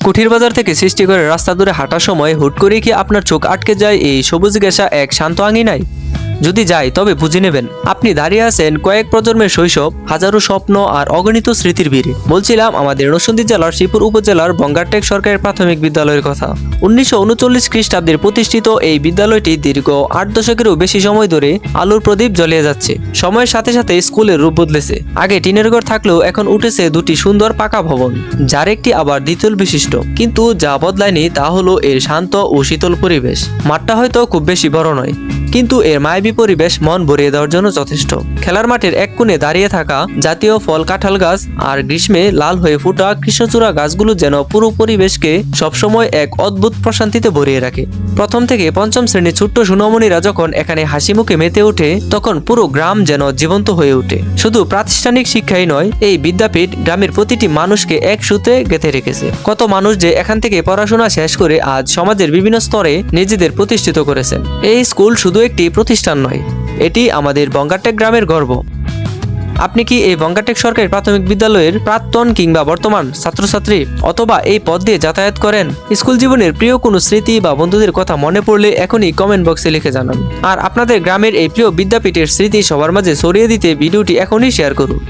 কুঠির বাজার থেকে সৃষ্টি করে রাস্তা ধরে হাঁটার সময় হুট করে কি আপনার চোখ আটকে যায় এই সবুজ ঘেঁষা এক শান্ত আঙিনায়? যদি যায় তবে বুঝে নেবেন আপনি দাঁড়িয়ে আছেন কয়েক প্রজন্মের শৈশব, হাজারো স্বপ্ন আর অগণিত স্মৃতির ভিড়ে। বলছিলাম আমাদের নরসিংদী জেলার শ্রীপুর উপজেলার বঙ্গারটেক সরকারি প্রাথমিক বিদ্যালয়ের কথা। 1939 খ্রিস্টাব্দে প্রতিষ্ঠিত এই বিদ্যালয়টি দীর্ঘ 8 দশকেরও বেশি সময় ধরে আলোর প্রদীপ জ্বলিয়ে যাচ্ছে। সময়ের সাথে সাথে স্কুলের রূপ বদলেছে। আগে টিনের ঘর থাকলেও এখন উঠেছে দুটি সুন্দর পাকা ভবন, যার একটি আবার দ্বিতল বিশিষ্ট। কিন্তু যা বদলায়নি তা হলো এর শান্ত ও শীতল পরিবেশ। মাঠটা হয়তো খুব বেশি বড় নয়, কিন্তু এর মায়াবী পরিবেশ মন ভরিয়ে দেওয়ার জন্য যথেষ্ট। খেলার মাঠের এক কোণে দাঁড়িয়ে থাকা জাতীয় ফল কাঁঠাল গাছ আর গ্রীষ্মে লাল হয়ে ফুটা কৃষ্ণচূড়া গাছগুলো যেন পুরো পরিবেশকে সবসময় এক অদ্ভুত প্রশান্তিতে ভরিয়ে রাখে। প্রথম থেকে পঞ্চম শ্রেণীর ছোট্ট সুনমণিরা যখন এখানে হাসি মুখে মেতে ওঠে, তখন পুরো গ্রাম যেন জীবন্ত হয়ে ওঠে। শুধু প্রাতিষ্ঠানিক শিক্ষাই নয়, এই বিদ্যাপীঠ গ্রামের প্রতিটি মানুষকে এক সূত্রে গেঁথে রেখেছে। কত মানুষ যে এখান থেকে পড়াশোনা শেষ করে আজ সমাজের বিভিন্ন স্তরে নিজেদের প্রতিষ্ঠিত করেছেন। এই স্কুল শুধু একটি প্রতিষ্ঠান নয়, এটি আমাদের বঙ্গারটেক গ্রামের গর্ব। আপনি কি এই বঙ্গারটেক সরকারি প্রাথমিক বিদ্যালয়ের প্রাক্তন কিংবা বর্তমান ছাত্রছাত্রী, অথবা এই পথ দিয়ে যাতায়াত করেন? স্কুল জীবনের প্রিয় কোনো স্মৃতি বা বন্ধুদের কথা মনে পড়লে এখনই কমেন্ট বক্সে লিখে জানান। আর আপনাদের গ্রামের এই প্রিয় বিদ্যাপীঠের স্মৃতি সবার মাঝে ছড়িয়ে দিতে ভিডিওটি এখনই শেয়ার করুন।